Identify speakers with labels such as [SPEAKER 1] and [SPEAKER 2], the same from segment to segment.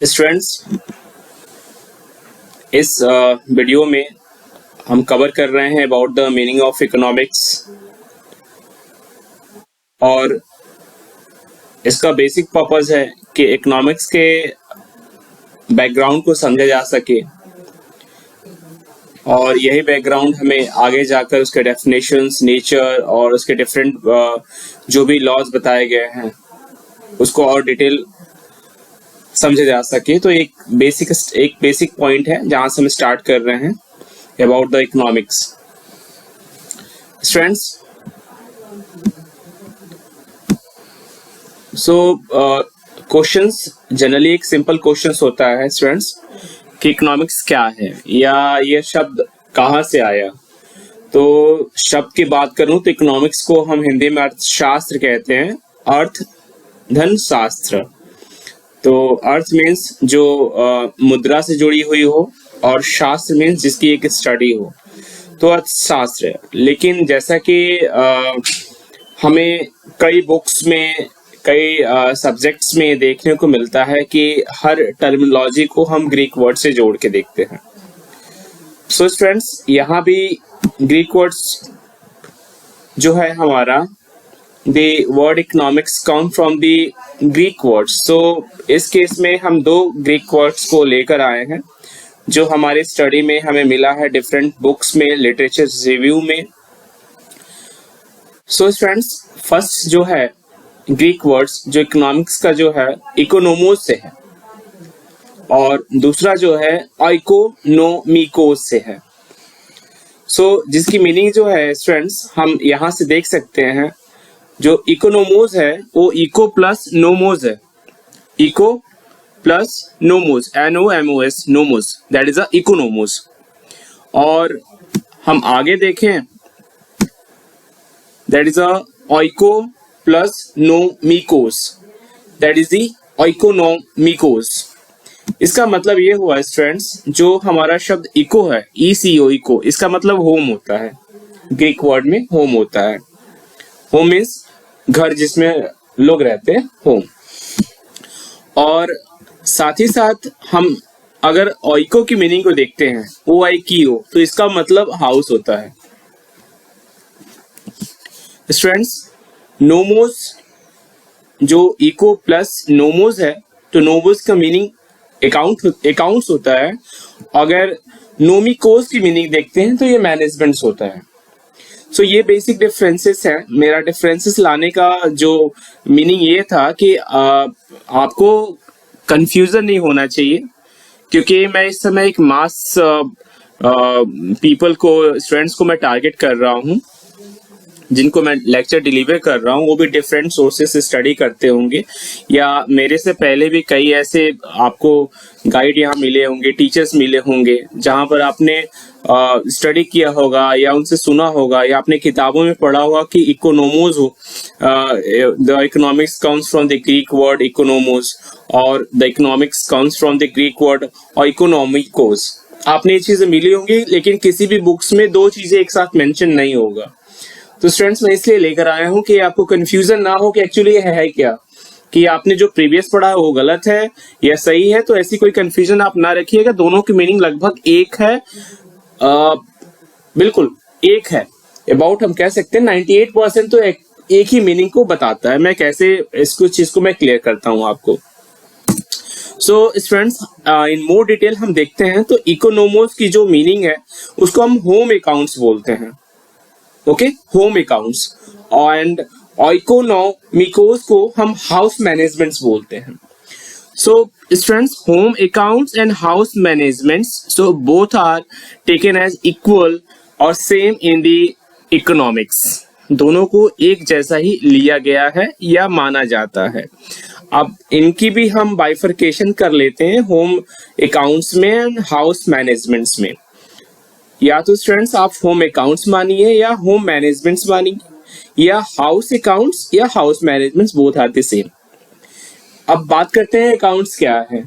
[SPEAKER 1] Students, इस video में हम कवर कर रहे हैं about the meaning of economics और इसका बेसिक पर्पस है कि इकोनॉमिक्स के बैकग्राउंड को समझा जा सके और यही बैकग्राउंड हमें आगे जाकर उसके डेफिनेशंस, नेचर और उसके डिफरेंट जो भी लॉज बताए गए हैं उसको और डिटेल समझा जा सके। तो एक बेसिक पॉइंट है जहां से हम स्टार्ट कर रहे हैं about the economics. Students, so questions generally एक सिंपल क्वेश्चंस होता है स्टूडेंट्स कि इकोनॉमिक्स क्या है या ये शब्द कहाँ से आया। तो शब्द की बात करूं तो इकोनॉमिक्स को हम हिंदी में अर्थशास्त्र कहते हैं, अर्थ धन शास्त्र। तो अर्थ मीन्स जो मुद्रा से जुड़ी हुई हो और शास्त्र मीन्स जिसकी एक स्टडी हो, तो अर्थशास्त्र है। लेकिन जैसा कि हमें कई बुक्स में कई सब्जेक्ट्स में देखने को मिलता है कि हर टर्मिनोलॉजी को हम ग्रीक वर्ड से जोड़ के देखते हैं। सो स्टूडेंट्स, यहाँ भी ग्रीक वर्ड्स जो है हमारा The word economics come from the Greek words. So इस केस में हम दो ग्रीक वर्ड्स को लेकर आए हैं जो हमारे स्टडी में हमें मिला है डिफरेंट बुक्स में, लिटरेचर रिव्यू में। सो स्टूडेंट्स, फर्स्ट जो है ग्रीक वर्ड्स जो इकोनॉमिक्स का जो है इकोनोमोस से है और दूसरा जो है आइकोनोमिकोस से है। सो जिसकी मीनिंग जो है स्टूडेंट्स हम यहाँ से देख सकते हैं, जो इकोनोमोस है वो इको प्लस नोमोस है। Eco plus nomos, NOMOS, nomos, that is a economos. और हम आगे देखें, that is a oiko plus nomikos, that is the oikonomikos. इसका मतलब ये हुआ स्टूडेंट्स, जो हमारा शब्द इको है, ECO, इको, इसका मतलब होम होता है। ग्रीक वर्ड में होम होता है। होम मीन्स घर जिसमें लोग रहते हैं, होम। और साथ ही साथ हम अगर ऑइको की मीनिंग को देखते हैं, OIKO, तो इसका मतलब हाउस होता है। स्टूडेंट्स, नोमोस जो इको प्लस नोमोस है, तो नोमोस का मीनिंग अकाउंट्स होता है। अगर नोमिकोस की मीनिंग देखते हैं तो ये मैनेजमेंट्स होता है। सो ये बेसिक डिफरेंसेस हैं। मेरा डिफरेंसेस लाने का जो मीनिंग ये था कि आपको कंफ्यूजन नहीं होना चाहिए, क्योंकि मैं इस समय एक मास पीपल को, स्टूडेंट्स को मैं टारगेट कर रहा हूँ, जिनको मैं लेक्चर डिलीवर कर रहा हूँ। वो भी डिफरेंट सोर्सेस से स्टडी करते होंगे या मेरे से पहले भी कई ऐसे आपको गाइड यहाँ मिले होंगे, टीचर्स मिले होंगे जहाँ पर आपने स्टडी किया होगा या उनसे सुना होगा या आपने किताबों में पढ़ा होगा कि इकोनोमोस हो, the economics comes from the Greek word economos और the economics comes from the Greek word economikos. आपने ये चीजें मिली होंगी, लेकिन किसी भी बुक्स में दो चीजें एक साथ मेंशन नहीं होगा। तो स्टूडेंट्स, मैं इसलिए लेकर आया हूं कि आपको कंफ्यूजन ना हो कि एक्चुअली है क्या, कि आपने जो प्रीवियस पढ़ा है वो गलत है या सही है। तो ऐसी कोई कंफ्यूजन आप ना रखिएगा। दोनों की मीनिंग लगभग एक है, बिल्कुल एक है। अबाउट हम कह सकते हैं 98% तो एक ही मीनिंग को बताता है। मैं कैसे इसको चीज को मैं क्लियर करता हूं आपको। सो स्टूडेंट्स, इन मोर डिटेल हम देखते हैं। तो इकोनोमोस की जो मीनिंग है उसको हम होम अकाउंट्स बोलते हैं। Okay, home accounts. And economics को हम हाउस मैनेजमेंट्स बोलते हैं। So students, home accounts and house managements, so both are taken as equal और सेम इन द इकोनॉमिक्स। दोनों को एक जैसा ही लिया गया है या माना जाता है। अब इनकी भी हम बाइफर्केशन कर लेते हैं, होम अकाउंट्स में एंड हाउस मैनेजमेंट्स में। या तो स्टूडेंट्स आप होम अकाउंट्स मानिए या होम मैनेजमेंट्स मानिए, या हाउस अकाउंट्स या house managements, both are the same. अब बात करते हैं अकाउंट्स क्या है।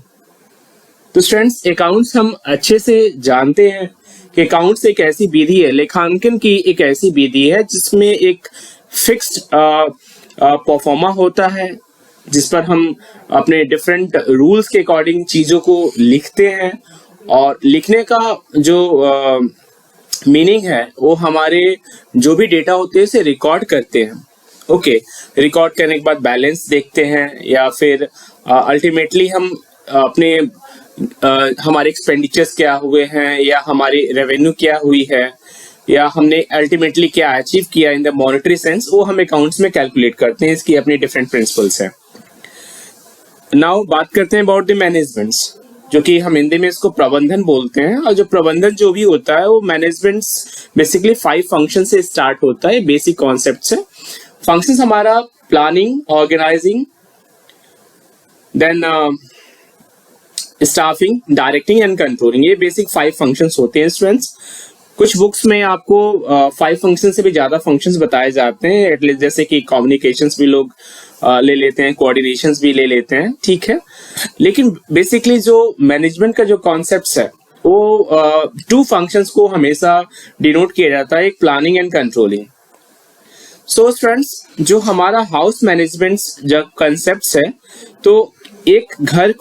[SPEAKER 1] तो स्टूडेंट्स, अकाउंट्स हम अच्छे से जानते हैं कि अकाउंट्स एक ऐसी विधि है, लेखांकन की एक ऐसी विधि है जिसमें एक फिक्स्ड परफॉर्मा होता है जिस पर हम अपने डिफरेंट रूल्स के अकॉर्डिंग चीजों को लिखते हैं, और लिखने का जो मीनिंग है वो हमारे जो भी डेटा होते हैं उसे रिकॉर्ड करते हैं। ओके, रिकॉर्ड करने के बाद बैलेंस देखते हैं, या फिर अल्टीमेटली हम अपने हमारे एक्सपेंडिचर्स क्या हुए हैं, या हमारी रेवेन्यू क्या हुई है, या हमने अल्टीमेटली क्या अचीव किया इन द मॉनेटरी सेंस, वो हम अकाउंट्स में कैलकुलेट करते हैं। इसकी अपनी डिफरेंट प्रिंसिपल्स हैं। नाउ बात करते हैं अबाउट द मैनेजमेंट्स, जो कि हम हिंदी में इसको प्रबंधन बोलते हैं। और जो प्रबंधन जो भी होता है वो मैनेजमेंट्स बेसिकली 5 फंक्शन से स्टार्ट होता है, बेसिक कॉन्सेप्ट से। फंक्शंस हमारा planning, organizing, then staffing, directing and controlling, ये बेसिक 5 फंक्शंस होते हैं स्टूडेंट्स। कुछ बुक्स में आपको 5 फंक्शन से भी ज्यादा फंक्शंस बताए जाते हैं, एटलीस्ट जैसे कि कम्युनिकेशंस भी लोग ले लेते हैं, कोऑर्डिनेशंस भी ले लेते हैं, ठीक है। लेकिन बेसिकली जो मैनेजमेंट का जो कॉन्सेप्ट है वो 2 फंक्शंस को हमेशा डिनोट किया जाता है, एक planning and controlling. So students, जो हमारा हाउस मैनेजमेंट जो कॉन्सेप्ट है, तो एक घर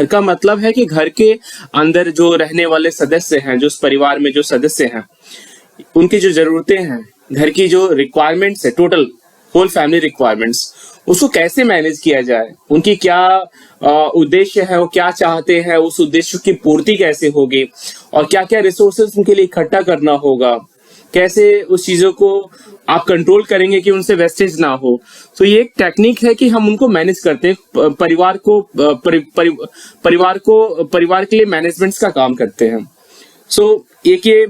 [SPEAKER 1] का मतलब है कि घर के अंदर जो रहने वाले सदस्य हैं, जो उस परिवार में जो सदस्य हैं, उनकी जो जरूरतें हैं, घर की जो रिक्वायरमेंट्स है, टोटल होल फैमिली रिक्वायरमेंट्स, उसको कैसे मैनेज किया जाए, उनकी क्या उद्देश्य है, वो क्या चाहते हैं, उस उद्देश्य की पूर्ति कैसे होगी, और क्या क्या रिसोर्सेज उनके लिए इकट्ठा करना होगा, कैसे उस चीजों को आप कंट्रोल करेंगे कि उनसे वेस्टेज ना हो। तो ये एक टेक्निक है कि हम उनको मैनेज करते हैं, परिवार के लिए मैनेजमेंट का काम करते हैं। सो एक ये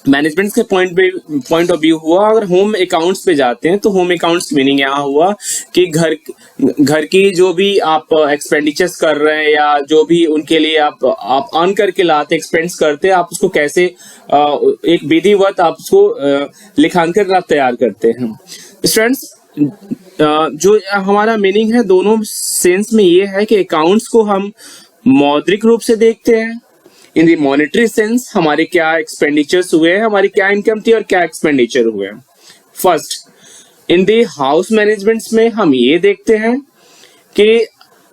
[SPEAKER 1] मैनेजमेंट के पॉइंट ऑफ व्यू हुआ। अगर होम अकाउंट्स पे जाते हैं तो होम अकाउंट्स मीनिंग यहाँ हुआ कि घर की जो भी आप एक्सपेंडिचर्स कर रहे हैं, या जो भी उनके लिए आप अर्न करके लाते एक्सपेंस करते हैं, आप उसको कैसे एक विधिवत आप उसको लिखांकन आप तैयार करते हैं। स्टूडेंट्स, जो हमारा मीनिंग है दोनों सेंस में ये है कि अकाउंट्स को हम मौद्रिक रूप से देखते हैं, इन दी मॉनेटरी सेंस हमारे क्या एक्सपेंडिचर्स हुए हैं, हमारी क्या इनकम थी और क्या एक्सपेंडिचर हुए हैं। First, in the house managements में हम ये देखते हैं कि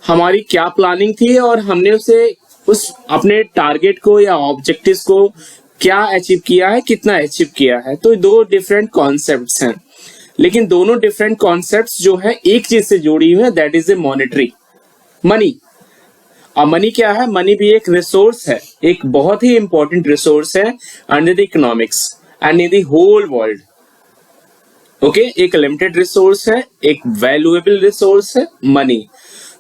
[SPEAKER 1] हमारी क्या प्लानिंग थी और हमने उस अपने टारगेट को या ऑब्जेक्टिव्स को क्या अचीव किया है, कितना अचीव किया है। तो 2 डिफरेंट कॉन्सेप्ट्स हैं, लेकिन दोनों डिफरेंट कॉन्सेप्ट्स जो है एक चीज से जुड़ी हुई है, that is a monetary, money. अब मनी क्या है? मनी भी एक रिसोर्स है, एक बहुत ही इंपॉर्टेंट रिसोर्स है under the economics and in the whole world. Okay, एक लिमिटेड रिसोर्स है, एक वैल्यूएबल रिसोर्स है मनी,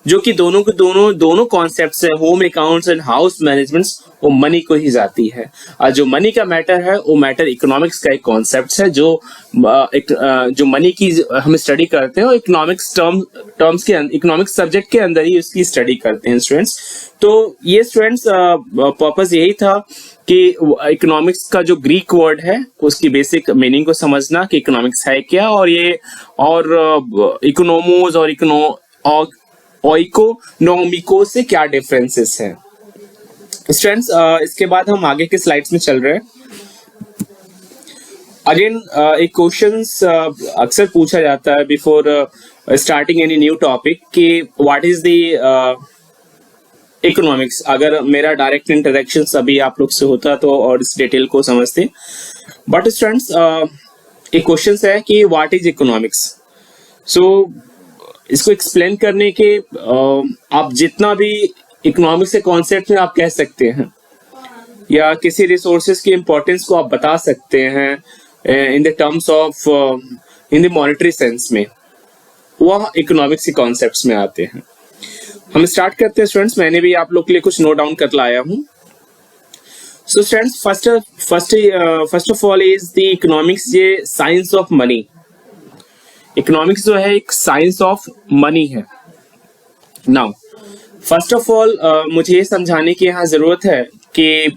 [SPEAKER 1] जो कि दोनों कॉन्सेप्ट्स है, home accounts and house management, वो मनी को ही जाती है। और जो मनी का मैटर है वो मैटर इकोनॉमिक्स का एक कॉन्सेप्ट है, जो मनी की हम स्टडी करते हैं और टर्म्स के इकोनॉमिक्स सब्जेक्ट के अंदर ही उसकी स्टडी करते हैं स्टूडेंट्स। तो ये स्टूडेंट्स पर्पस यही था कि इकोनॉमिक्स का जो ग्रीक वर्ड है उसकी बेसिक मीनिंग को समझना कि इकोनॉमिक्स है क्या, और ये और इकोनोमोस और इकोनोमिको से क्या डिफरेंसेस हैं। स्टूडेंट्स, इसके बाद हम आगे के स्लाइड्स में चल रहे हैं। अगेन एक क्वेश्चंस अक्सर पूछा जाता है before starting any new topic कि व्हाट इज द इकोनॉमिक्स। अगर मेरा डायरेक्ट इंटरेक्शन अभी आप लोग से होता तो और इस डिटेल को समझते, बट स्टूडेंट्स एक क्वेश्चन है कि व्हाट इज इकोनॉमिक्स। सो इसको एक्सप्लेन करने के आप जितना भी इकोनॉमिक्स के कॉन्सेप्ट में आप कह सकते हैं, या किसी रिसोर्सेज की इंपॉर्टेंस को आप बता सकते हैं in the terms of in the monetary sense में, वह इकोनॉमिक्स के कॉन्सेप्ट्स में आते हैं। हम स्टार्ट करते हैं स्टूडेंट्स। मैंने भी आप लोग के लिए कुछ नोट डाउन कर लाया हूं। So students, first of all is the economics ये साइंस ऑफ मनी। इकोनॉमिक्स जो है एक साइंस ऑफ मनी है। नाउ फर्स्ट ऑफ ऑल मुझे ये समझाने की यहाँ जरूरत है कि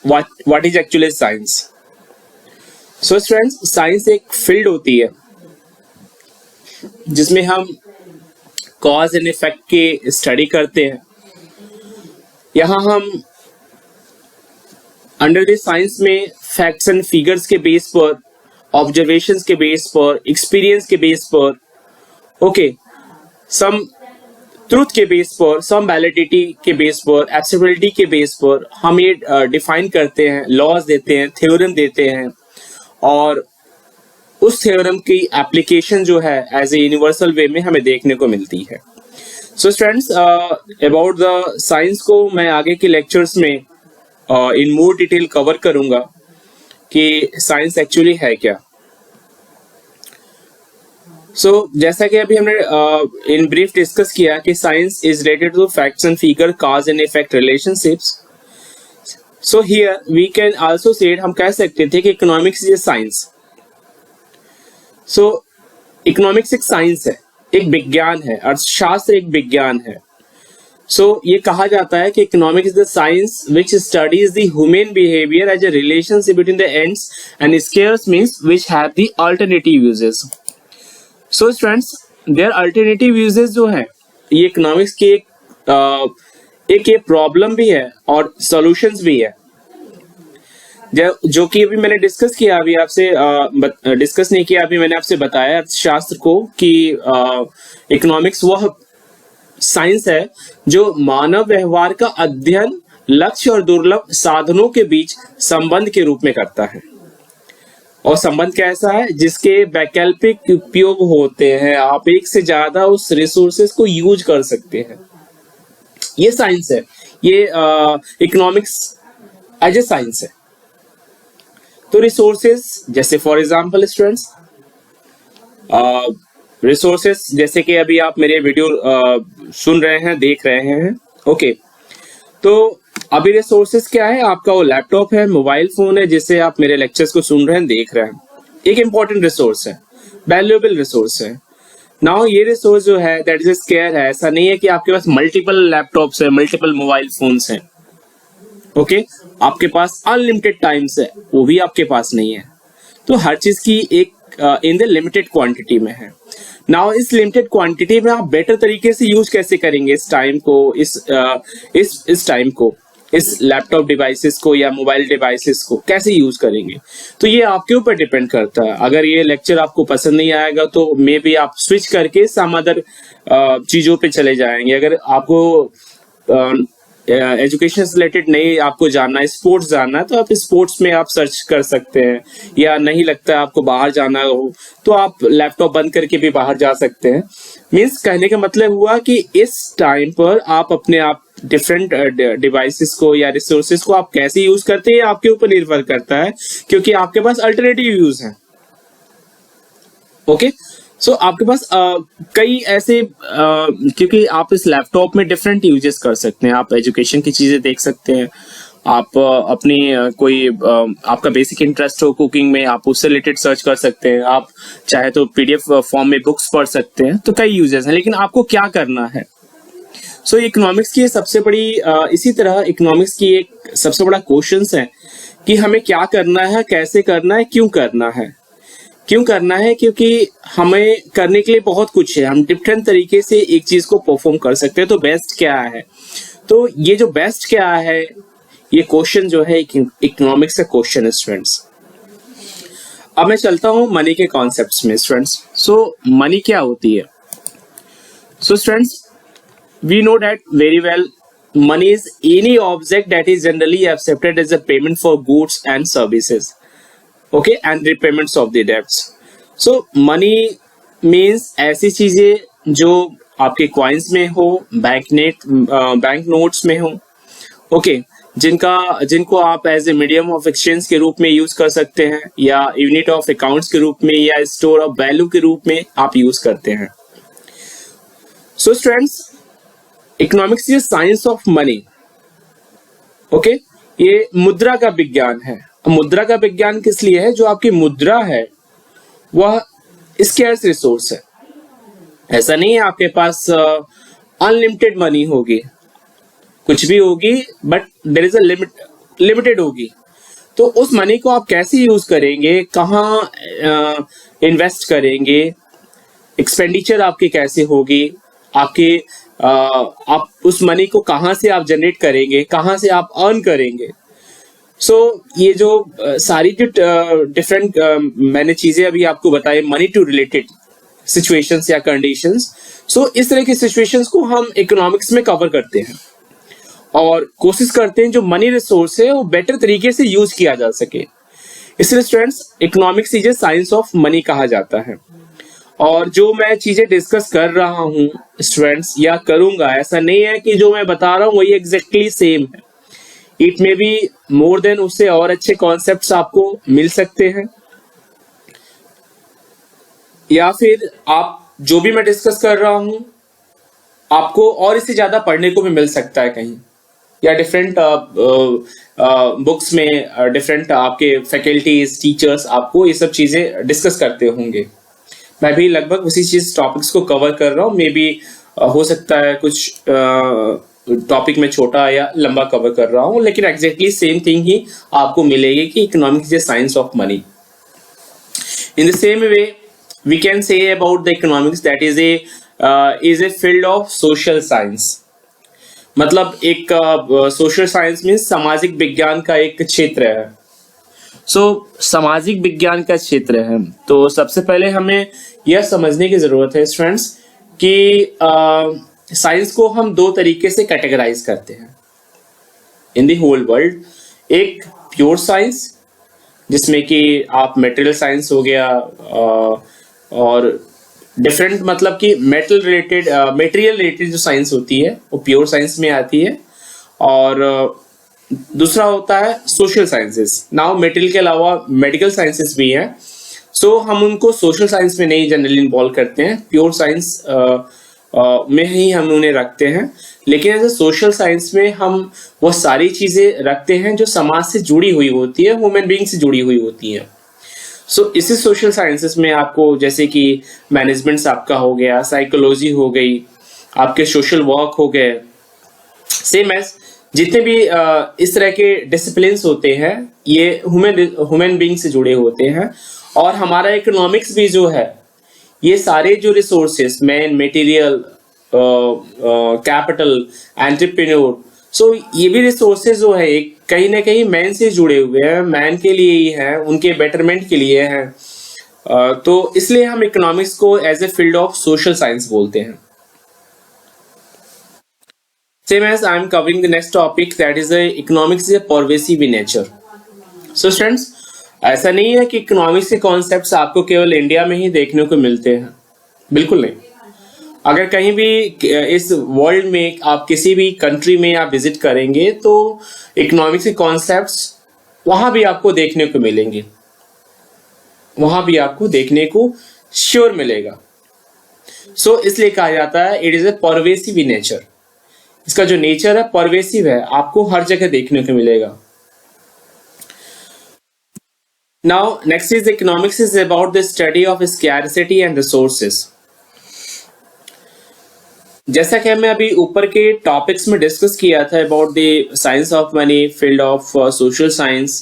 [SPEAKER 1] what is actually science. So students, science एक फील्ड होती है जिसमें हम कॉज एंड इफेक्ट की स्टडी करते हैं। यहाँ हम अंडर द साइंस में फैक्ट्स एंड फिगर्स के बेस पर ऑब्जर्वेशंस के बेस पर, एक्सपीरियंस के बेस पर, ओके, सम ट्रूथ के बेस पर, सम वैलिडिटी के बेस पर, एब्सोल्यूटिटी के बेस पर हम ये डिफाइन करते हैं, लॉज देते हैं, थ्योरम देते हैं, और उस थ्योरम की एप्लीकेशन जो है एज ए यूनिवर्सल वे में हमें देखने को मिलती है। So students, about the science को मैं आगे के लेक्चर्स में इन मोर डिटेल कवर करूंगा कि साइंस एक्चुअली है क्या। जैसा कि अभी हमने इन ब्रीफ डिस्कस किया कि science is related to facts and figure, cause and effect relationships. So here we can also say, हम कह सकते थे कि इकोनॉमिक्स इज साइंस। इकोनॉमिक्स एक साइंस है, एक विज्ञान है, अर्थशास्त्र एक विज्ञान है। ये कहा जाता है कि economics is the science which studies the human behaviour as a relationship between the ends and scarce means which have the alternative uses. So students, their alternative uses जो है ये इकोनॉमिक्स की एक ये प्रॉब्लम भी है और सॉल्यूशंस भी है, जो कि अभी मैंने डिस्कस किया, अभी आपसे डिस्कस नहीं किया, अभी मैंने आपसे बताया अर्थशास्त्र को कि इकोनॉमिक्स वह साइंस है जो मानव व्यवहार का अध्ययन लक्ष्य और दुर्लभ साधनों के बीच संबंध के रूप में करता है। और संबंध कैसा है? जिसके वैकल्पिक उपयोग होते हैं, आप एक से ज्यादा उस रिसोर्सेस को यूज कर सकते हैं। ये साइंस है, ये इकोनॉमिक्स एज ए साइंस है। तो रिसोर्सेस जैसे फॉर एग्जांपल स्टूडेंट्स, रिसोर्सेस जैसे कि अभी आप मेरे वीडियो सुन रहे हैं, देख रहे हैं, ओके। तो अभी रिसोर्सेस क्या है? आपका वो लैपटॉप है, मोबाइल फोन है, जिससे आप मेरे लेक्चर्स को सुन रहे हैं, देख रहे हैं। एक इंपॉर्टेंट रिसोर्स है, वैल्यूएबल रिसोर्स है। नाउ ये रिसोर्स जो है दैट इज स्केयर है। ऐसा नहीं है कि आपके पास मल्टीपल लैपटॉप्स है, मल्टीपल मोबाइल फोन्स हैं, ओके। आपके पास अनलिमिटेड टाइम्स है, वो भी आपके पास नहीं है। तो हर चीज की एक इन द लिमिटेड क्वांटिटी में है। नाउ इस लिमिटेड क्वांटिटी में आप बेटर तरीके से यूज कैसे करेंगे इस टाइम को, इस टाइम को, इस लैपटॉप डिवाइसेस को या मोबाइल डिवाइसेस को कैसे यूज करेंगे, तो ये आपके ऊपर डिपेंड करता है। अगर ये लेक्चर आपको पसंद नहीं आएगा तो मे बी आप स्विच करके सम अदर चीजों पे चले जाएंगे। अगर आपको एजुकेशन से रिलेटेड नहीं आपको जानना है, स्पोर्ट्स जानना है, तो आप स्पोर्ट्स में आप सर्च कर सकते हैं। या नहीं लगता है आपको बाहर जाना हो तो आप लैपटॉप बंद करके भी बाहर जा सकते हैं। मींस कहने का मतलब हुआ कि इस टाइम पर आप अपने आप डिफरेंट डिवाइसेस को या रिसोर्सेज को आप कैसे यूज करते हैं आपके ऊपर निर्भर करता है, क्योंकि आपके पास अल्टरनेटिव यूज है, ओके। सो आपके पास कई ऐसे क्योंकि आप इस लैपटॉप में डिफरेंट यूजेस कर सकते हैं। आप एजुकेशन की चीजें देख सकते हैं, आप अपनी कोई आपका बेसिक इंटरेस्ट हो कुकिंग में, आप उससे रिलेटेड सर्च कर सकते हैं। आप चाहे तो पीडीएफ फॉर्म में बुक्स पढ़ सकते हैं। तो कई यूजेस हैं, लेकिन आपको क्या करना है? सो इकोनॉमिक्स की सबसे बड़ी इसी तरह इकोनॉमिक्स की एक सबसे बड़ा क्वेश्चन है कि हमें क्या करना है, कैसे करना है, क्यों करना है। क्यों करना है? क्योंकि हमें करने के लिए बहुत कुछ है, हम डिफरेंट तरीके से एक चीज को परफॉर्म कर सकते हैं। तो बेस्ट क्या है? तो ये जो बेस्ट क्या है, ये क्वेश्चन जो है इकोनॉमिक्स का क्वेश्चन है स्टूडेंट्स। अब मैं चलता हूं मनी के कॉन्सेप्ट्स में स्टूडेंट्स। सो मनी क्या होती है? So students, we know that very well, money is any object that is generally accepted as a payment for goods and services, okay, and repayments of the debts. So money means ऐसी चीजें जो आपके coins में हो, bank notes में हो, okay, जिनको आप as a medium of exchange के रूप में यूज कर सकते हैं, या यूनिट ऑफ अकाउंट्स के रूप में, या स्टोर ऑफ वैल्यू के रूप में आप यूज करते हैं। So students, economics is science of money, okay. ये मुद्रा का विज्ञान है। मुद्रा का विज्ञान किस लिए है? जो आपकी मुद्रा है वह स्कैर्स रिसोर्स है। ऐसा नहीं है आपके पास अनलिमिटेड मनी होगी, कुछ भी होगी, but there is a limited होगी। तो उस मनी को आप कैसे यूज करेंगे, कहाँ इन्वेस्ट करेंगे, एक्सपेंडिचर आपकी कैसे होगी, आपके आप उस मनी को कहां से आप जनरेट करेंगे, कहां से आप अर्न करेंगे, सो ये जो सारी जो डिफरेंट मैंने चीजें अभी आपको बताई मनी टू रिलेटेड सिचुएशंस या कंडीशंस, सो इस तरह की सिचुएशंस को हम इकोनॉमिक्स में कवर करते हैं और कोशिश करते हैं जो मनी रिसोर्स है वो बेटर तरीके से यूज किया जा सके। इसलिए students economics is science of money कहा जाता है। और जो मैं चीजें डिस्कस कर रहा हूँ स्टूडेंट्स या करूंगा, ऐसा नहीं है कि जो मैं बता रहा हूँ वही एग्जैक्टली सेम है। It may be more than, उससे और अच्छे कॉन्सेप्ट्स आपको मिल सकते हैं, या फिर आप जो भी मैं डिस्कस कर रहा हूं आपको और इससे ज्यादा पढ़ने को भी मिल सकता है कहीं, या डिफरेंट बुक्स में डिफरेंट आपके फैकल्टीज टीचर्स आपको ये सब चीजें डिस्कस करते होंगे। मैं भी लगभग उसी चीज टॉपिक्स को कवर कर रहा हूँ। मे बी हो सकता है कुछ टॉपिक में छोटा या लंबा कवर कर रहा हूँ, लेकिन एग्जैक्टली सेम थिंग ही आपको मिलेगी कि economics is science of money. In the same way we can say about the economics that is a field of social science. मतलब एक सोशल साइंस मीन्स सामाजिक विज्ञान का एक क्षेत्र है। सामाजिक विज्ञान का क्षेत्र है। तो सबसे पहले हमें यह समझने की जरूरत है स्टूडेंट्स कि साइंस को हम दो तरीके से कैटेगराइज करते हैं इन द होल वर्ल्ड। एक प्योर साइंस जिसमें कि आप मटेरियल साइंस हो गया और डिफरेंट, मतलब कि मटेरियल रिलेटेड जो साइंस होती है वो प्योर साइंस में आती है। और दूसरा होता है सोशल साइंसेस। नाउ मटेरियल के अलावा मेडिकल साइंसेस भी हैं, सो हम उनको सोशल साइंस में नहीं जनरली इन्वॉल्व करते हैं, प्योर साइंस में ही हम उन्हें रखते हैं। लेकिन एज ए सोशल साइंस में हम वो सारी चीजें रखते हैं जो समाज से जुड़ी हुई होती है, ह्यूमन बीइंग से जुड़ी हुई होती हैं। इसी सोशल साइंसेस में आपको जैसे कि मैनेजमेंट आपका हो गया, साइकोलॉजी हो गई, आपके सोशल वर्क हो गए, सेम एज जितने भी इस तरह के डिसिप्लिन्स होते हैं ये ह्यूमन बीइंग से जुड़े होते हैं। और हमारा इकोनॉमिक्स भी जो है ये सारे जो resources, man, material, capital, entrepreneur, ये भी रिसोर्सेज जो है एक कहीं ना कहीं मैन से जुड़े हुए हैं, मैन के लिए ही हैं, उनके बेटरमेंट के लिए हैं। तो इसलिए हम इकोनॉमिक्स को as a field of social science बोलते हैं। Same as I am covering the next topic, that is economics is a pervasive in nature. So students, ऐसा नहीं है कि इकोनॉमिक्स के कॉन्सेप्ट्स आपको केवल इंडिया में ही देखने को मिलते हैं, बिल्कुल नहीं। अगर कहीं भी इस वर्ल्ड में आप किसी भी कंट्री में आप विजिट करेंगे तो इकोनॉमिक्स के कॉन्सेप्ट्स वहां भी आपको देखने को मिलेंगे, वहां भी आपको देखने को श्योर मिलेगा। इसलिए कहा जाता है it is a pervasive in nature. इसका जो नेचर है परवेसिव है, आपको हर जगह देखने को मिलेगा। Now next is economics is about the study of scarcity and resources. जैसा कि हमने अभी ऊपर के टॉपिक्स में डिस्कस किया था about the science of money, field of social science.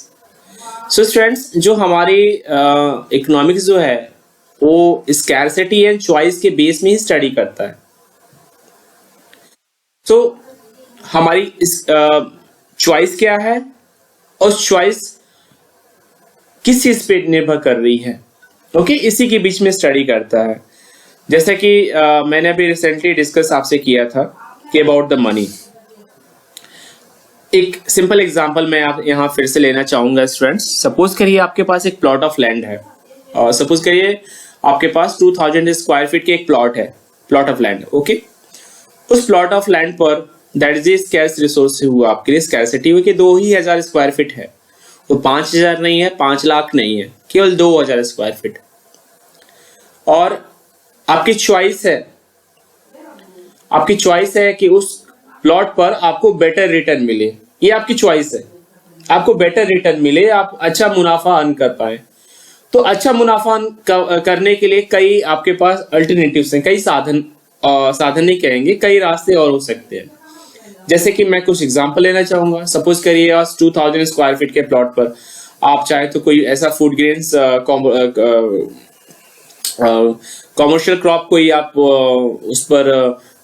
[SPEAKER 1] Students, जो हमारी इकोनॉमिक्स जो है वो स्कैरसिटी एंड चॉइस के बेस में ही स्टडी करता है। हमारी चॉइस क्या है और चॉइस किस चीज पे निर्भर कर रही है, ओके, इसी के बीच में स्टडी करता है। जैसा कि मैंने अभी रिसेंटली डिस्कस आपसे किया था कि अबाउट द मनी। एक सिंपल एग्जांपल मैं आप यहाँ फिर से लेना चाहूंगा स्टूडेंट्स। सपोज करिए आपके पास एक प्लॉट ऑफ लैंड है, और सपोज करिए आपके पास 2000 स्क्वायर फीट के एक प्लॉट है, प्लॉट ऑफ लैंड, ओके। उस प्लॉट ऑफ लैंड पर that is A scarce resource हुआ, आपके लिए स्कैरसिटी हुई कि 2000 स्क्वायर फीट है। तो 5000 नहीं है, 5 लाख नहीं है, केवल 2000 स्क्वायर फीट। और आपकी चॉइस है, आपकी चॉइस है कि उस प्लॉट पर आपको बेटर रिटर्न मिले, ये आपकी चॉइस है, आपको बेटर रिटर्न मिले, आप अच्छा मुनाफा अर्न कर पाए। तो अच्छा मुनाफा करने के लिए कई आपके पास अल्टरनेटिव्स हैं, कई साधन नहीं कहेंगे, कई रास्ते और हो सकते हैं। जैसे कि मैं कुछ एग्जांपल लेना चाहूंगा। सपोज करिए 2000 स्क्वायर फीट के प्लॉट पर आप चाहे तो कोई ऐसा फूड ग्रेन्स कॉमर्शियल क्रॉप कोई आप उस पर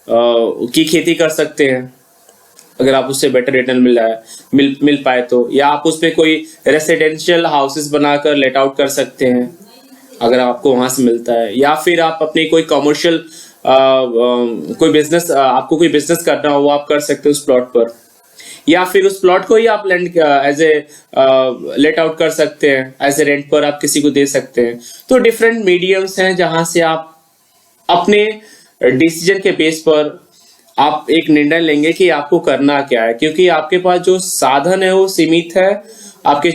[SPEAKER 1] की खेती कर सकते हैं। अगर आप उससे बेटर रिटर्न मिल रहा है, मिल पाए तो, या आप उस पे कोई रेसिडेंशियल हाउसेस बनाकर लेट आउट कर सकते हैं अगर आपको वहां से मिलता है, या फिर आप अपनी कोई कमर्शियल कोई बिजनेस, आपको कोई बिजनेस करना हो वो आप कर सकते हो उस प्लॉट पर, या फिर उस प्लॉट को ही आप land as a let out कर सकते हैं, एज ए रेंट पर आप किसी को दे सकते हैं। तो डिफरेंट मीडियम्स हैं जहां से आप अपने डिसीजन के बेस पर आप एक निर्णय लेंगे कि आपको करना क्या है, क्योंकि आपके पास जो साधन है वो सीमित है। आपकी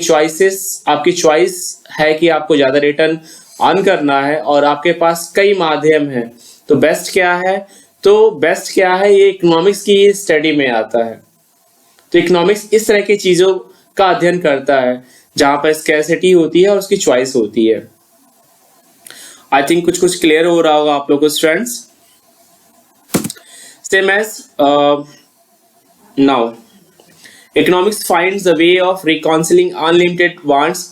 [SPEAKER 1] चॉइस है कि आपको ज्यादा रिटर्न अर्न करना है और आपके पास कई माध्यम हैं। तो बेस्ट क्या है? ये इकोनॉमिक्स की स्टडी में आता है। तो इकोनॉमिक्स इस तरह की चीजों का अध्ययन करता है जहां पर स्कैरसिटी होती है और उसकी चॉइस होती है। आई थिंक कुछ क्लियर हो रहा होगा आप लोगों को students. Same as now, economics finds a way of reconciling unlimited wants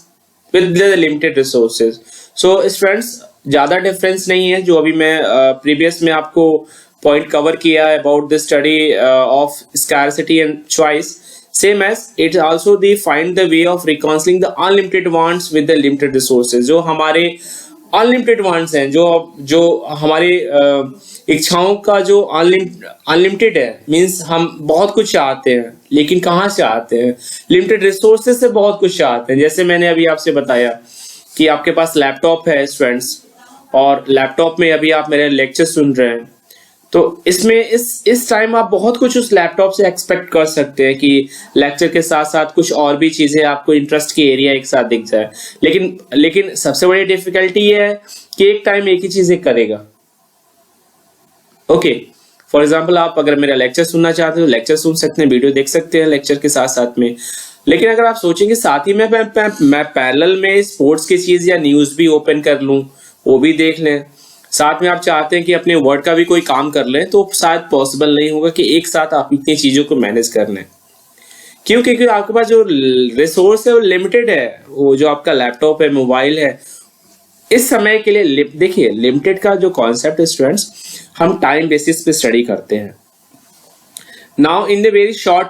[SPEAKER 1] with the limited resources. So students, ज्यादा डिफरेंस नहीं है जो अभी मैं प्रीवियस में आपको पॉइंट कवर किया है about the study of scarcity and choice. Same as it also they find the way of reconciling the unlimited wants with the limited resources. जो हमारे अनलिमिटेड वांट्स हैं, जो हमारे इच्छाओं का जो अनलिमिटेड है, मींस हम बहुत कुछ चाहते हैं लेकिन कहाँ से आते हैं? लिमिटेड रिसोर्सेज से बहुत कुछ चाहते हैं। जैसे मैंने अभी आपसे बताया कि आपके पास लैपटॉप है स्टूडेंट्स, और लैपटॉप में अभी आप मेरे लेक्चर सुन रहे हैं, तो इसमें इस टाइम आप बहुत कुछ उस लैपटॉप से एक्सपेक्ट कर सकते हैं कि लेक्चर के साथ साथ कुछ और भी चीजें आपको इंटरेस्ट की एरिया एक साथ दिख जाए। लेकिन सबसे बड़ी डिफिकल्टी ये है कि एक टाइम एक ही चीजें करेगा। ओके, फॉर एग्जाम्पल आप अगर मेरा लेक्चर सुनना चाहते हो, लेक्चर सुन सकते हैं, वीडियो देख सकते हैं लेक्चर के साथ साथ में। लेकिन अगर आप सोचेंगे साथ ही में मैं पैरेलल में स्पोर्ट्स की चीज या न्यूज भी ओपन कर लूं, वो भी देख लें, साथ में आप चाहते हैं कि अपने वर्ड का भी कोई काम कर लें, तो शायद पॉसिबल नहीं होगा कि एक साथ आप इतनी चीजों को मैनेज कर लें। क्यों? क्योंकि आपके पास जो रिसोर्स है वो लिमिटेड है। वो जो आपका लैपटॉप है, मोबाइल है, इस समय के लिए देखिए, लिमिटेड का जो कॉन्सेप्ट है स्टूडेंट्स, हम टाइम बेसिस पे स्टडी करते हैं। Now in the very short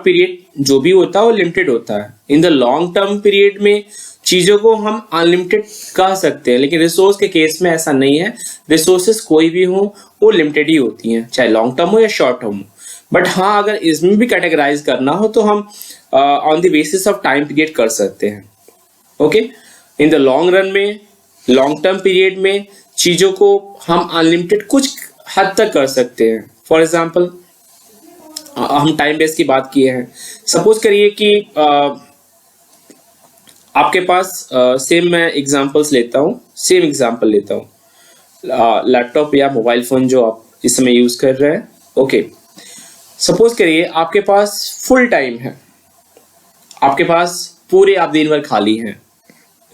[SPEAKER 1] period जो भी होता है वो लिमिटेड होता है। In the long term period में चीजों को हम अनलिमिटेड कह सकते हैं, लेकिन रिसोर्स के केस में ऐसा नहीं है। रिसोर्सेस कोई भी हो वो लिमिटेड ही होती हैं, चाहे लॉन्ग टर्म हो या शॉर्ट टर्म हो। बट हाँ, अगर इसमें भी कैटेगराइज करना हो तो हम on the basis of time period कर सकते हैं। Okay, in the long run में, लॉन्ग टर्म पीरियड में चीजों को हम अनलिमिटेड कुछ हद तक कर सकते हैं। फॉर एग्जाम्पल, हम टाइम बेस की बात किए हैं। सपोज करिए कि आपके पास सेम मैं एग्जांपल्स लेता हूँ, सेम एग्जांपल लेता हूँ, लैपटॉप या मोबाइल फोन जो आप इस समय यूज कर रहे हैं। ओके, सपोज करिए आपके पास फुल टाइम है, आपके पास पूरे आप दिन भर खाली हैं।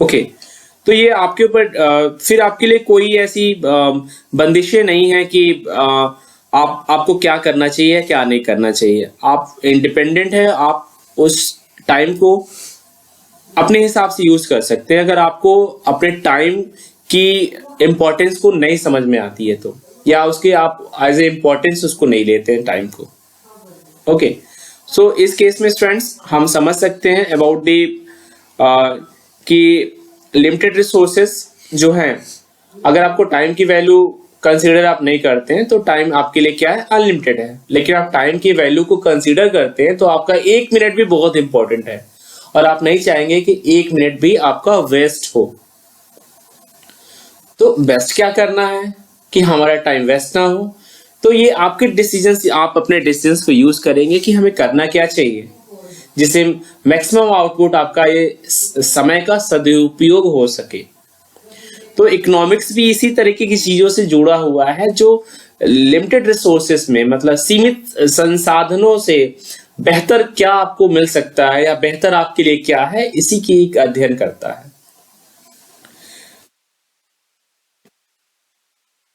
[SPEAKER 1] ओके, तो ये आपके ऊपर फिर आपके लिए कोई ऐसी बंदिशें नहीं है कि आपको क्या करना चाहिए क्या नहीं करना चाहिए। आप इंडिपेंडेंट है, आप उस टाइम को अपने हिसाब से यूज कर सकते हैं। अगर आपको अपने टाइम की इम्पोर्टेंस को नहीं समझ में आती है तो, या उसके आप एज ए इम्पोर्टेंस उसको नहीं लेते हैं टाइम को। ओके, सो इस केस में स्टूडेंट्स हम समझ सकते हैं अबाउट दी कि लिमिटेड रिसोर्सेस जो हैं, अगर आपको टाइम की वैल्यू कंसीडर आप नहीं करते हैं तो टाइम आपके लिए क्या है? अनलिमिटेड है। लेकिन आप टाइम की वैल्यू को कंसीडर करते हैं तो आपका 1 मिनट भी बहुत इंपॉर्टेंट है और आप नहीं चाहेंगे कि 1 मिनट भी आपका वेस्ट हो। तो बेस्ट क्या करना है कि हमारा टाइम वेस्ट ना हो। तो ये आपके डिसीजंस, आप अपने डिसीजंस को यूज करेंगे कि हमें करना क्या चाहिए जिससे मैक्सिमम आउटपुट आपका ये समय का सदुपयोग हो सके। तो इकोनॉमिक्स भी इसी तरीके की चीजों से जुड़ा हुआ है जो लिमिटेड रिसोर्सेस में, मतलब सीमित संसाधनों से बेहतर क्या आपको मिल सकता है या बेहतर आपके लिए क्या है, इसी की एक अध्ययन करता है।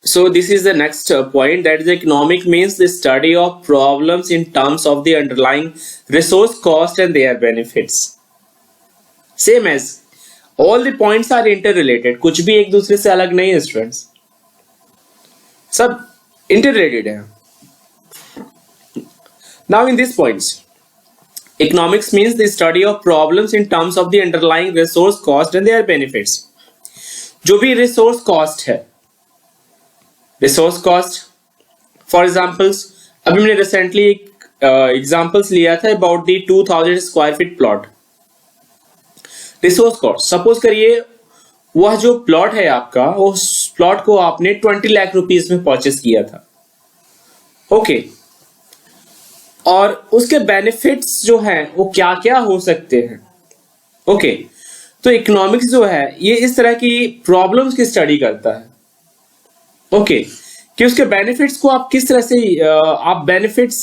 [SPEAKER 1] So this is the next point, that is economic means the study of problems in terms of the underlying resource cost and their benefits. Same as all the points are interrelated, कुछ भी एक दूसरे से अलग नहीं है students, सब interrelated है। Now in this points, economics means the study of problems in terms of the underlying resource cost and their benefits. जो भी रिसोर्स कॉस्ट है, रिसोर्स कॉस्ट फॉर एग्जाम्पल्स, अभी मैंने रिसेंटली एक एग्जाम्पल्स लिया था about the 2000 square feet plot. Resource cost, suppose करिए वह जो प्लॉट है आपका, उस प्लॉट को आपने 20 लाख रुपीस में परचेस किया था, ओके और उसके बेनिफिट्स जो हैं वो क्या क्या हो सकते हैं, ओके तो इकोनॉमिक्स जो है ये इस तरह की प्रॉब्लम्स की स्टडी करता है, ओके कि उसके बेनिफिट्स को आप किस तरह से आप बेनिफिट्स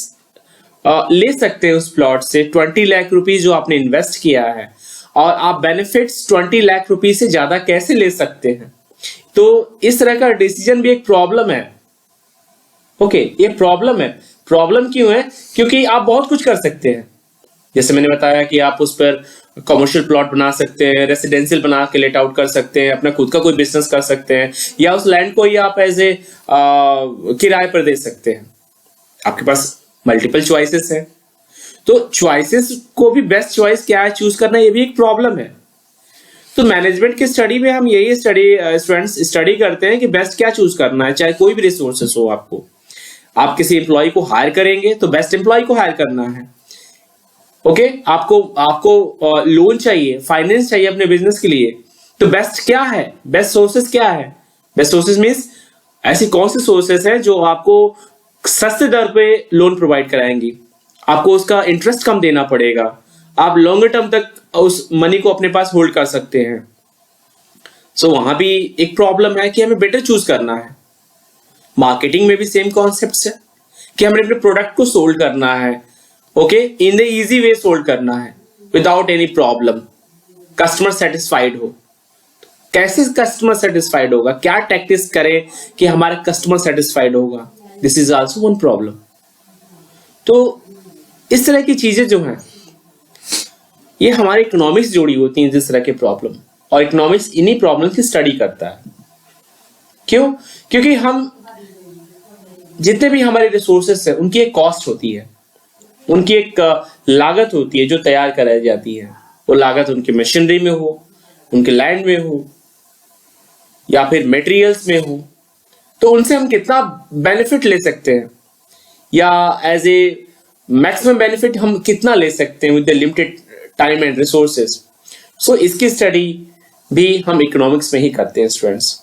[SPEAKER 1] ले सकते हैं उस प्लॉट से। 20 लाख रुपीस जो आपने इन्वेस्ट किया है और आप बेनिफिट्स 20 लाख रुपीस से ज्यादा कैसे ले सकते हैं। तो इस तरह का डिसीजन भी एक प्रॉब्लम है, ओके ये प्रॉब्लम है। प्रॉब्लम क्यों है? क्योंकि आप बहुत कुछ कर सकते हैं, जैसे मैंने बताया कि आप उस पर कमर्शियल प्लॉट बना सकते हैं, रेसिडेंशियल बना के लेट आउट कर सकते हैं, अपना खुद का कोई बिजनेस कर सकते हैं, या उस लैंड को ही आप एज ए किराए पर दे सकते हैं। आपके पास मल्टीपल चॉइसेस है, तो चॉइसेस को भी बेस्ट चॉइस क्या है चूज करना, ये भी एक प्रॉब्लम है। तो मैनेजमेंट की स्टडी में हम यही स्टूडेंट्स स्टडी करते हैं कि बेस्ट क्या चूज करना है, चाहे कोई भी रिसोर्सेस हो। आपको आप किसी एम्प्लॉय को हायर करेंगे तो बेस्ट एम्प्लॉय को हायर करना है, ओके आपको लोन चाहिए, फाइनेंस चाहिए अपने बिजनेस के लिए, तो बेस्ट क्या है, बेस्ट सोर्सेस क्या है। बेस्ट सोर्सेस मींस ऐसी कौन सी सोर्सेस है जो आपको सस्ते दर पे लोन प्रोवाइड कराएंगी, आपको उसका इंटरेस्ट कम देना पड़ेगा, आप लॉन्गर टर्म तक उस मनी को अपने पास होल्ड कर सकते हैं। सो वहां भी एक प्रॉब्लम है कि हमें बेटर चूज करना है। मार्केटिंग में भी सेम कॉन्सेप्ट्स है कि हमें अपने प्रोडक्ट को सोल्ड करना है, okay in the easy way sold करना है without any problem, customer satisfied हो। कैसे कस्टमर सेटिस्फाइड होगा, क्या टैक्टिक्स करें कि हमारा कस्टमर सेटिस्फाइड होगा, this is also one problem. तो इस तरह की चीजें जो हैं ये हमारे इकोनॉमिक्स जोड़ी होती हैं, इस तरह के प्रॉब्लम, और इकोनॉमिक्स इन्हीं प्रॉब्लम की स्टडी करता है। क्यों? क्योंकि हम जितने भी हमारे रिसोर्सेस है उनकी एक कॉस्ट होती है, उनकी एक लागत होती है जो तैयार कराई जाती है। वो लागत उनकी मशीनरी में हो, उनके लैंड में हो, या फिर मटेरियल्स में हो, तो उनसे हम कितना बेनिफिट ले सकते हैं, या एज ए मैक्सिमम बेनिफिट हम कितना ले सकते हैं with the limited time and resources. So इसकी स्टडी भी हम इकोनॉमिक्स में ही करते हैं students.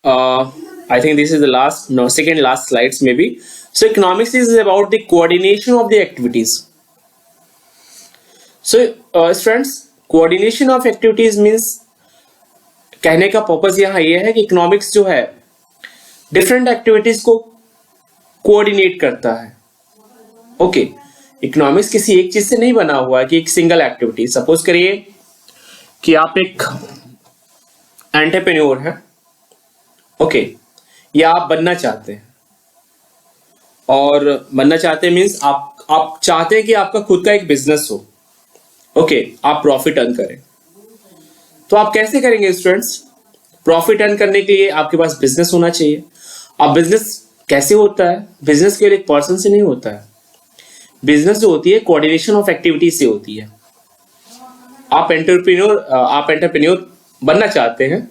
[SPEAKER 1] I think this is the second last slides maybe. So economics is about the coordination of the activities. So students, coordination of activities means, कहने का purpose यहाँ ये है कि इकोनॉमिक्स जो है डिफरेंट एक्टिविटीज को कोऑर्डिनेट करता है, ओके इकोनॉमिक्स किसी एक चीज से नहीं बना हुआ है कि एक सिंगल एक्टिविटी। सपोज करिए कि आप एक एंटरप्रेन्योर है, ओके या आप बनना चाहते हैं, और बनना चाहते हैं मीन्स आप चाहते हैं कि आपका खुद का एक बिजनेस हो, ओके आप प्रॉफिट अर्न करें। तो आप कैसे करेंगे स्टूडेंट्स? प्रॉफिट अर्न करने के लिए आपके पास बिजनेस होना चाहिए। अब बिजनेस कैसे होता है? बिजनेस केवल एक पर्सन से नहीं होता है, बिजनेस जो होती है कोऑर्डिनेशन ऑफ एक्टिविटी से होती है। आप एंटरप्रेन्योर बनना चाहते हैं,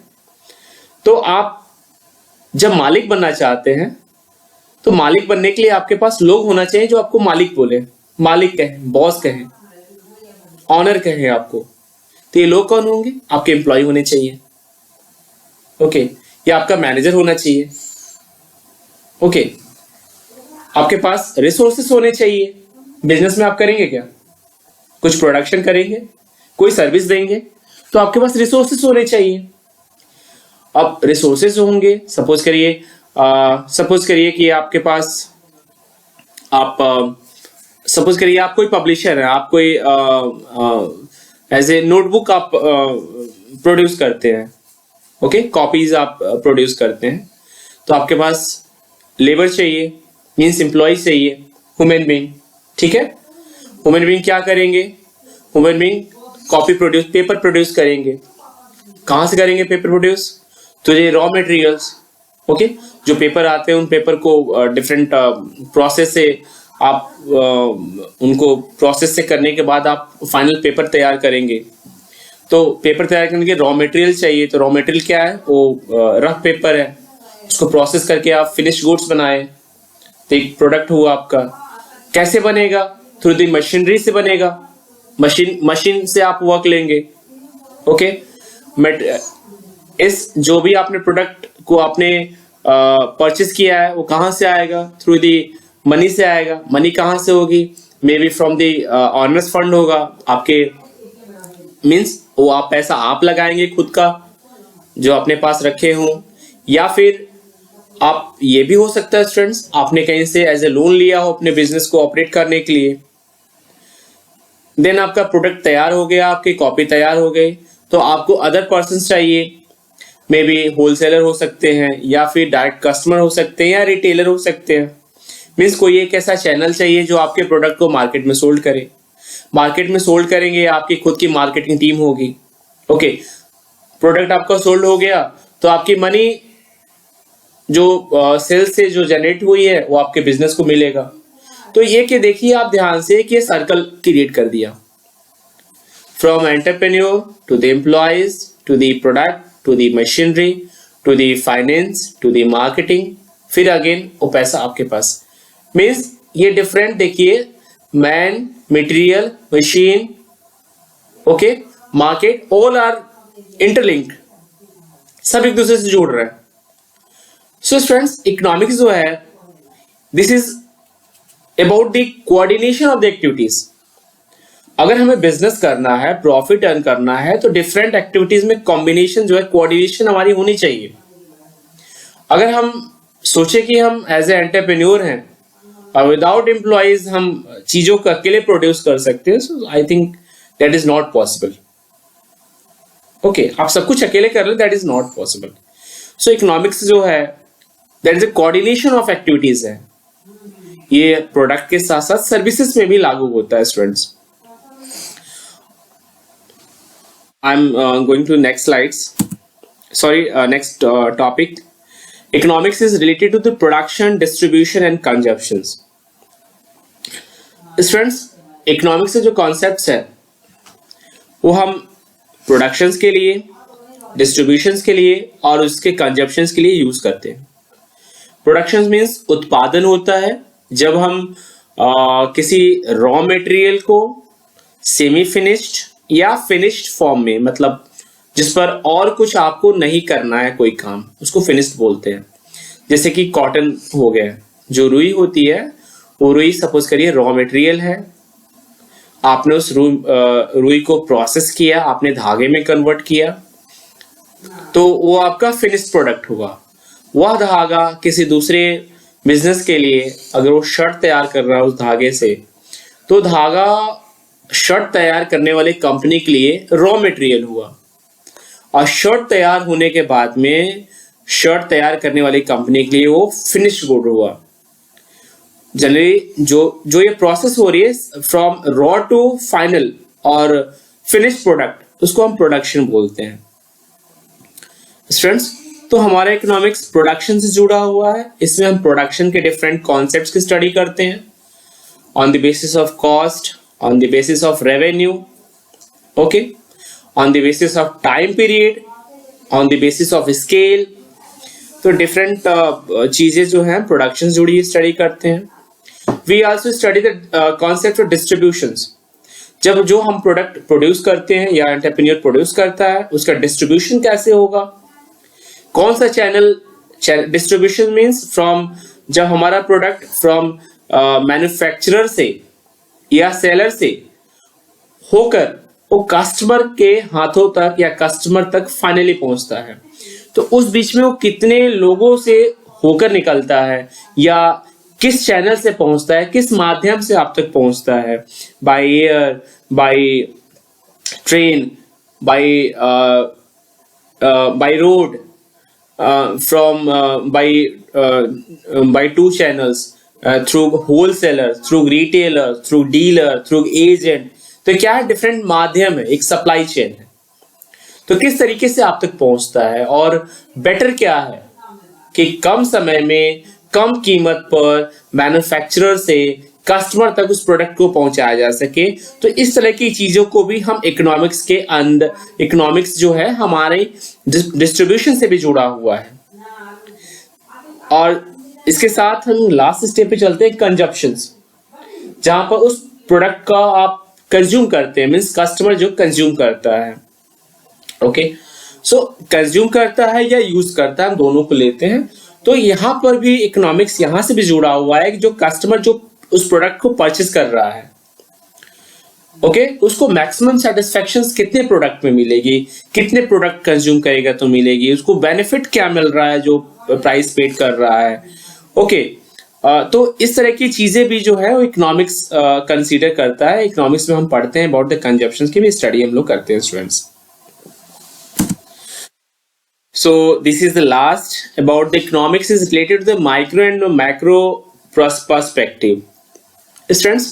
[SPEAKER 1] तो आप जब मालिक बनना चाहते हैं तो मालिक बनने के लिए आपके पास लोग होना चाहिए जो आपको मालिक बोले, मालिक कहें, बॉस कहें, ऑनर कहें आपको। तो ये लोग कौन होंगे? आपके एम्प्लॉय होने चाहिए, ओके या आपका मैनेजर होना चाहिए, ओके आपके पास रिसोर्सेस होने चाहिए। बिजनेस में आप करेंगे क्या? कुछ प्रोडक्शन करेंगे, कोई सर्विस देंगे, तो आपके पास रिसोर्सेस होने चाहिए। अब रिसोर्सेज होंगे, सपोज करिए कि आपके पास सपोज करिए आप कोई पब्लिशर है, आप कोई एज ए नोटबुक आप प्रोड्यूस करते हैं, ओके कॉपीज आप प्रोड्यूस करते हैं, तो आपके पास लेबर चाहिए, मीन्स एम्प्लॉय चाहिए, ह्यूमन बीइंग, ठीक है। ह्यूमन बीइंग क्या करेंगे? ह्यूमन बीइंग पेपर प्रोड्यूस करेंगे। कहां से करेंगे पेपर प्रोड्यूस? तो ये रॉ मटेरियल्स, ओके, जो पेपर आते हैं उन पेपर को डिफरेंट प्रोसेस से आप उनको प्रोसेस से करने के बाद आप फाइनल पेपर तैयार करेंगे। तो पेपर तैयार करने के रॉ मटेरियल चाहिए, तो रॉ मटेरियल क्या है, वो रफ पेपर है, उसको प्रोसेस करके आप फिनिश गुड्स बनाए तो एक प्रोडक्ट हुआ आपका। कैसे बनेगा, थ्रू दी मशीनरी से बनेगा, मशीन से आप वर्क लेंगे। ओके, इस जो भी आपने प्रोडक्ट को आपने परचेस किया है वो कहाँ से आएगा, थ्रू दी मनी से आएगा। मनी कहाँ से होगी, may be from the honours fund होगा आपके, मीन्स वो आप पैसा आप लगाएंगे खुद का जो अपने पास रखे हों, या फिर आप ये भी हो सकता है स्टूडेंट्स आपने कहीं से एज ए लोन लिया हो अपने बिजनेस को ऑपरेट करने के लिए। देन आपका प्रोडक्ट तैयार हो गया, आपकी कॉपी तैयार हो गई, तो आपको अदर पर्सन चाहिए, मे बी होलसेलर हो सकते हैं या फिर डायरेक्ट कस्टमर हो सकते हैं या रिटेलर हो सकते हैं। मीन्स कोई एक ऐसा चैनल चाहिए जो आपके प्रोडक्ट को मार्केट में सोल्ड करे। मार्केट में सोल्ड करेंगे, आपकी खुद की मार्केटिंग टीम होगी। ओके, प्रोडक्ट आपका सोल्ड हो गया तो आपकी मनी जो सेल्स से जो जनरेट हुई है वो आपके बिजनेस को मिलेगा। तो ये कि देखिए आप ध्यान से कि ये सर्कल क्रिएट कर दिया, from entrepreneur to the employees to the product to the machinery to the finance to the marketing, फिर अगेन वो पैसा आपके पास। मीन्स ये डिफरेंट देखिए, man, material, machine, okay, market, all are interlinked, सब एक दूसरे से जुड़ रहे हैं। सो स्टूडेंट्स इकोनॉमिक्स जो है this is about the coordination of the activities. अगर हमें बिजनेस करना है, प्रॉफिट अर्न करना है, तो डिफरेंट एक्टिविटीज में कॉम्बिनेशन जो है, कोऑर्डिनेशन हमारी होनी चाहिए। अगर हम सोचे कि हम एज ए एंटरप्रेन्योर हैं और विदाउट एम्प्लॉयज हम चीजों को अकेले प्रोड्यूस कर सकते हैं, so I think that is not possible. Okay, आप सब कुछ अकेले कर रहे, that is not possible. So economics जो है that is a coordination of activities है। ये प्रोडक्ट के साथ साथ सर्विसेज में भी लागू होता है students. I am going to next slides, sorry next topic. Economics is related to the production, distribution and consumption. Students economics से जो कॉन्सेप्ट्स है वो हम प्रोडक्शंस के लिए, डिस्ट्रीब्यूशंस के लिए और उसके कंजप्शंस के लिए यूज करते हैं। प्रोडक्शन मीन्स उत्पादन होता है जब हम किसी रॉ मटेरियल को सेमी फिनिश्ड या फिनिश्ड फॉर्म में, मतलब जिस पर और कुछ आपको नहीं करना है कोई काम, उसको फिनिश्ड बोलते हैं। जैसे कि कॉटन हो गया, जो रुई होती है वो रुई सपोज करिए रॉ मटेरियल है, आपने उस रुई को प्रोसेस किया, आपने धागे में कन्वर्ट किया, तो वो आपका फिनिश्ड प्रोडक्ट हुआ। वह धागा किसी दूसरे बिजनेस के लिए अगर वो शर्ट तैयार कर रहा है उस धागे से, तो धागा शर्ट तैयार करने वाली कंपनी के लिए रॉ मटेरियल हुआ, और शर्ट तैयार होने के बाद में शर्ट तैयार करने वाली कंपनी के लिए वो फिनिश गुड हुआ। जनरली जो ये प्रोसेस हो रही है फ्रॉम रॉ टू फाइनल और फिनिश प्रोडक्ट, उसको हम प्रोडक्शन बोलते हैं स्टूडेंट्स। तो हमारा इकोनॉमिक्स प्रोडक्शन से जुड़ा हुआ है। इसमें हम प्रोडक्शन के डिफरेंट कॉन्सेप्ट्स की स्टडी करते हैं on the basis of cost, on the basis of revenue, okay, on the basis of time period, on the basis of scale. तो डिफरेंट चीजें जो हैं प्रोडक्शन से जुड़ी स्टडी करते हैं। We also study the concept of distributions. जब जो हम प्रोडक्ट प्रोड्यूस करते हैं या एंटरप्रेन्योर प्रोड्यूस करता है, उसका डिस्ट्रीब्यूशन कैसे होगा, कौन सा चैनल। डिस्ट्रीब्यूशन मीन्स फ्रॉम, जब हमारा प्रोडक्ट फ्रॉम मैन्युफैक्चरर से या सेलर से होकर वो कस्टमर के हाथों तक या कस्टमर तक फाइनली पहुंचता है, तो उस बीच में वो कितने लोगों से होकर निकलता है या किस चैनल से पहुंचता है, किस माध्यम से आप तक पहुंचता है, by air, by train, by road, from by two channels, through wholesaler, through retailer, through dealer, through agent। तो क्या है, डिफरेंट माध्यम है, एक सप्लाई चेन है। तो किस तरीके से आप तक पहुंचता है और बेटर क्या है, कि कम समय में कम कीमत पर मैन्युफैक्चरर से कस्टमर तक उस प्रोडक्ट को पहुंचाया जा सके। तो इस तरह की चीजों को भी हम इकोनॉमिक्स के अंदर, इकोनॉमिक्स जो है हमारे डिस्ट्रीब्यूशन से भी जुड़ा हुआ है। और इसके साथ हम लास्ट स्टेप पे चलते हैं, कंजप्शंस, जहां पर उस प्रोडक्ट का आप कंज्यूम करते हैं, मीन्स कस्टमर जो कंज्यूम करता है। ओके, सो कंज्यूम करता है या यूज करता है, हम दोनों को लेते हैं। तो यहां पर भी इकोनॉमिक्स यहां से भी जुड़ा हुआ है कि जो कस्टमर जो उस प्रोडक्ट को परचेस कर रहा है, ओके, उसको मैक्सिमम सेटिस्फेक्शन कितने प्रोडक्ट में मिलेगी, कितने प्रोडक्ट कंज्यूम करेगा तो मिलेगी, उसको बेनिफिट क्या मिल रहा है जो प्राइस पेड कर रहा है। ओके, तो इस तरह की चीजें भी जो है वो इकोनॉमिक्स कंसीडर करता है। इकोनॉमिक्स में हम पढ़ते हैं अबाउट द कंजप्शन की भी स्टडी हम लोग करते हैं students. So this is the last about the economics is related to the micro and macro perspective. Students,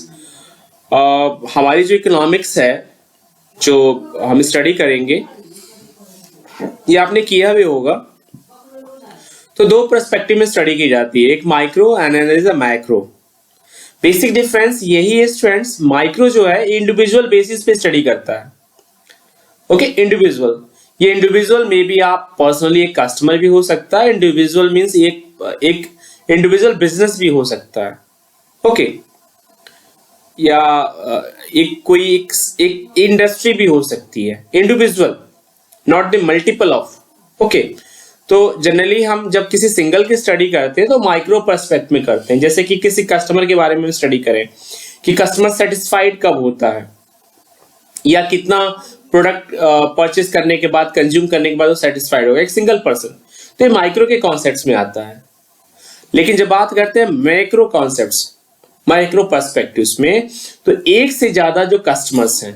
[SPEAKER 1] हमारी जो इकोनॉमिक्स है जो हम स्टडी करेंगे, ये आपने किया भी होगा। तो दो पर्सपेक्टिव में स्टडी की जाती है, एक micro and another is a macro. Basic difference यही है स्टूडेंट्स, माइक्रो जो है इंडिविजुअल बेसिस पे स्टडी करता है। ओके, इंडिविजुअल, ये इंडिविजुअल में भी आप पर्सनली एक कस्टमर भी हो सकता है, इंडिविजुअल मींस एक इंडिविजुअल बिजनेस भी हो सकता है। ओके, या एक इंडस्ट्री भी हो सकती है, individual, not the multiple of. Okay, तो जनरली हम जब किसी सिंगल की स्टडी करते हैं तो माइक्रो पर्सपेक्ट में करते हैं, जैसे कि किसी कस्टमर के बारे में स्टडी करें कि कस्टमर सेटिस्फाइड कब होता है या कितना प्रोडक्ट परचेस करने के बाद, कंज्यूम करने के बाद वो सेटिस्फाइड होगा, एक सिंगल पर्सन। तो ये माइक्रो के कॉन्सेप्ट्स में आता है। लेकिन जब बात करते हैं मैक्रो कॉन्सेप्ट्स, माइक्रो पर्सपेक्टिव्स में, तो एक से ज्यादा जो कस्टमर्स हैं,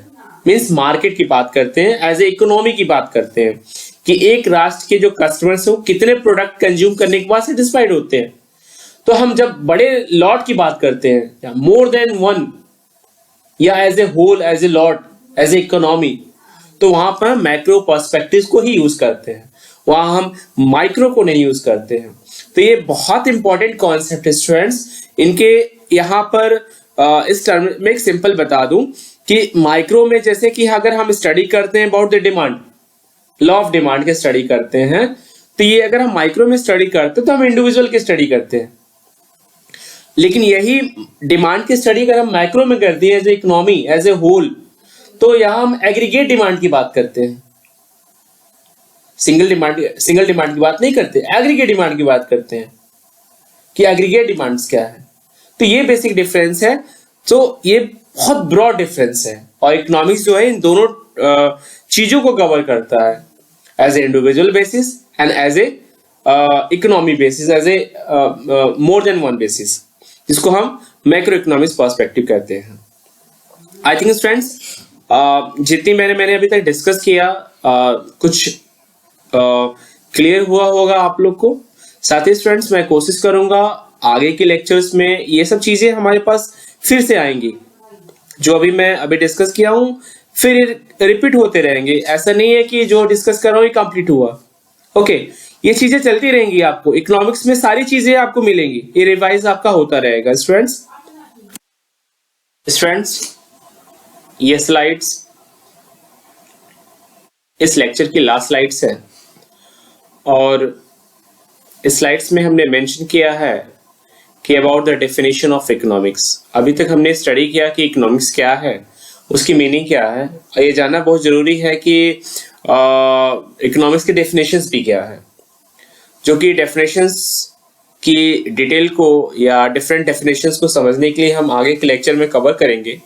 [SPEAKER 1] मींस मार्केट की बात करते हैं, एज ए इकोनॉमी की बात करते हैं कि एक राष्ट्र के जो कस्टमर्स हैं वो कितने प्रोडक्ट कंज्यूम करने के बाद सेटिस्फाइड होते हैं। तो हम जब बड़े लॉट की बात करते हैं, मोर देन वन, या as a whole, as a lot, as a economy, तो वहां पर हम मैक्रो पर्सपेक्टिव्स को ही यूज करते हैं, वहां हम माइक्रो को नहीं यूज करते हैं। तो ये बहुत इंपॉर्टेंट कॉन्सेप्ट है स्टूडेंट्स। इनके यहाँ पर इस टर्म में एक सिंपल बता दूं कि माइक्रो में जैसे कि अगर हम स्टडी करते हैं about the demand, law of demand के स्टडी करते हैं, तो ये अगर हम माइक्रो में स्टडी करते हैं तो हम इंडिविजुअल की स्टडी करते हैं। लेकिन यही डिमांड की स्टडी अगर हम माइक्रो में करते हैं as a economy, as a whole, तो यहां हम एग्रीगेट डिमांड की बात करते हैं, सिंगल डिमांड की बात नहीं करते, एग्रीगेट डिमांड की बात करते हैं कि एग्रीगेट डिमांड्स क्या है। तो ये बेसिक डिफरेंस है। तो ये बहुत ब्रॉड डिफरेंस है और इकोनॉमिक्स जो है इन दोनों चीजों को कवर करता है, as a individual basis and as a economy basis, as a more than one basis, जिसको हम मैक्रो इकोनॉमिक्स पर्सपेक्टिव कहते हैं। आई थिंक फ्रेंड्स, जितनी मैंने अभी तक डिस्कस किया, कुछ क्लियर हुआ होगा आप लोग को। साथ ही स्टूडेंट्स, मैं कोशिश करूंगा आगे के लेक्चर्स में ये सब चीजें हमारे पास फिर से आएंगी, जो मैं डिस्कस किया हूं फिर रिपीट होते रहेंगे। ऐसा नहीं है कि जो डिस्कस कर रहा हूं ये कंप्लीट हुआ। ओके, ये चीजें चलती रहेंगी, आपको इकोनॉमिक्स में सारी चीजें आपको मिलेंगी, ये रिवाइज आपका होता रहेगा। स्टूडेंट्स, ये स्लाइड्स इस लेक्चर की लास्ट स्लाइड्स है और इस स्लाइड्स में हमने मेंशन किया है कि about the definition of economics. अभी तक हमने स्टडी किया कि इकोनॉमिक्स क्या है, उसकी मीनिंग क्या है। ये जानना बहुत जरूरी है कि इकोनॉमिक्स के डेफिनेशंस भी क्या है, जो कि डेफिनेशंस की डिटेल को या डिफरेंट डेफिनेशंस को समझने के लिए हम आगे के लेक्चर में कवर करेंगे।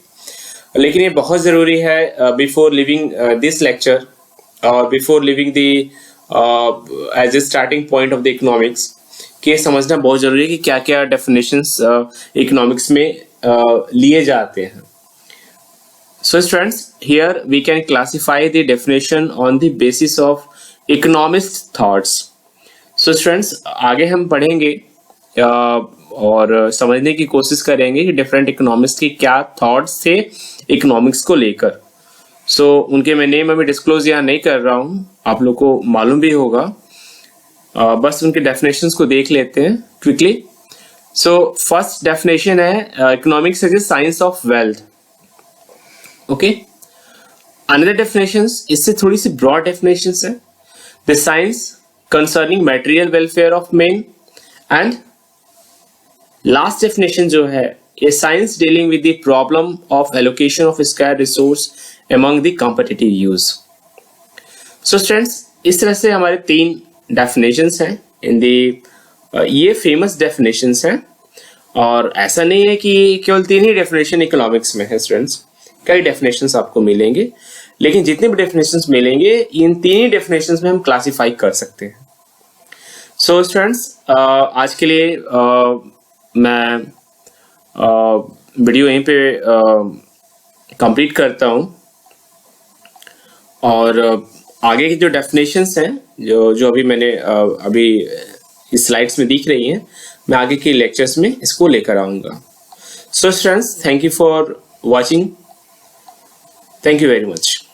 [SPEAKER 1] लेकिन ये बहुत जरूरी है बिफोर लिविंग दिस लेक्चर और before living the as a starting point of the economics, कि समझना बहुत जरूरी है कि क्या क्या डेफिनेशंस इकोनॉमिक्स में लिए जाते हैं। So students, here we can classify the definition on the basis of economist thoughts. So students, आगे हम पढ़ेंगे और समझने की कोशिश करेंगे कि डिफरेंट इकोनॉमिस्ट की क्या थॉट्स थे इकोनॉमिक्स को लेकर। उनके मैं नेम अभी डिस्क्लोज यहाँ नहीं कर रहा हूँ, आप लोग को मालूम भी होगा। बस उनके डेफिनेशंस को देख लेते हैं क्विकली। सो फर्स्ट डेफिनेशन है economics is science of wealth. Okay, another definitions इससे थोड़ी सी ब्रॉड डेफिनेशंस है, the science concerning material welfare of man, and last definition जो है ये science dealing with the problem of allocation of scarce resource among the competitive use. So students, इस तरह से हमारे 3 डेफिनेशंस हैं इन दी, ये फेमस डेफिनेशंस हैं, और ऐसा नहीं है कि केवल 3 ही डेफिनेशन इकोनॉमिक्स में है स्टूडेंट्स, कई डेफिनेशंस आपको मिलेंगे, लेकिन जितने भी डेफिनेशंस मिलेंगे इन 3 ही डेफिनेशंस में हम क्लासिफाई कर सकते हैं। सो स्टूडेंट्स, आज के लिए मैं वीडियो यहीं पे कंप्लीट करता हूँ, और आगे की जो डेफिनेशंस हैं जो अभी मैंने अभी इस स्लाइड्स में दिख रही हैं, मैं आगे के लेक्चर्स में इसको लेकर आऊँगा। So students, thank you for watching, thank you very much.